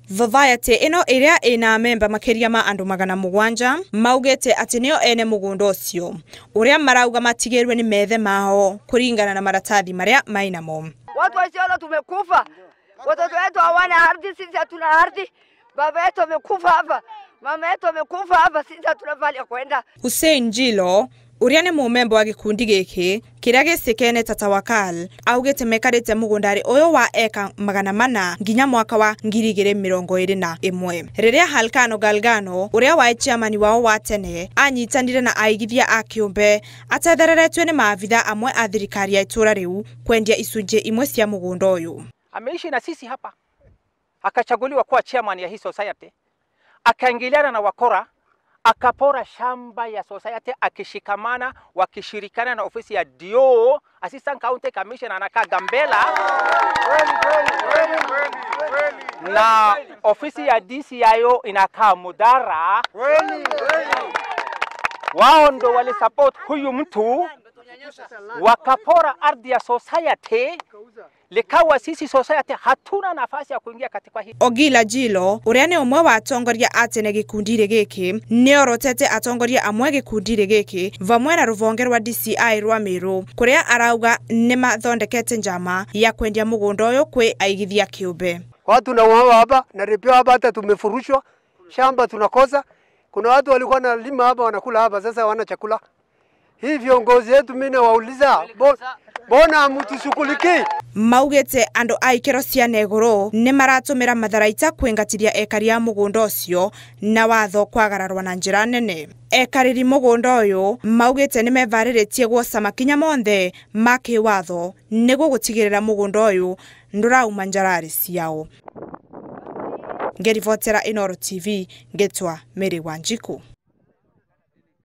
Society ino iria ina memba makiria ma andu 700 maugete ati nio ene mugunda ucio uria marauga matigirwe ni methe mao kuringana na maratathi maria mainamo. Watu wasiona tumekufa. Watoto wetu hawana ardhi, sisi hatuna ardhi. Baba yetu amekufa hapa. Mama yetu amekufa hapa, sisi hatuna mahali ya kwenda. Hussein Jilo uria ni mumemba wa gikundi giki kiria gicikene Tatawakal augete mekarite mugundari uyu wa eka 400 nginya mwaka wa 2021 riria Halkano Galgano uria wa chairman wao wa tene anyitanire na aigithia a kiumbe atethereretwe ni maabitha amwe a thirikari ya itura riu kwendia icunje imwe cia mugunda uyu. Ameishi na sisi hapa, akachaguliwa kuwa chairman ya hii society, akaingiliana na wakora, akapora shamba ya society, akishikamana wakishirikana na ofisi ya DO, Assistant County Commissioner anakaa Gambela, na ofisi ya DCIO inakaa Mudara. Wao ndo wali support huyu mtu, wakapora ardhi ya society, likawa sisi society hatuna nafasi ya kuingia katika hii. Ogila Jilo uria ni umwe wa atongoria atene gikundire giki ni orotete atongoria amwe gikundire giki vamwe na ruvonge rwa DCI rwa Meru kuria arauga ni mathondekete njama ya kwendia mugunda uyu kwi aigithia kiumbe. Watu na wao hapa na ripio hapa, hata tumefurushwa shamba tunakosa. Kuna watu walikuwa na lima hapa wanakula hapa, sasa hawana chakula. Hii viongozi yetu mimi na wauliza bona mutusukuliki. Maugete andu aikero cia negoro ni maratumira matharaita kwingatiria ekari ya mugunda ucio na watho kwagararwa na njira nene. Ekariri mugunda uyu maugete ni mevariritie gwoca makinya monthe ma kiwatho niguo gutigirira mugunda uyu ndurauma njarari ciao. Ngerivotera Inooro TV, Getwa Mary Wanjiku.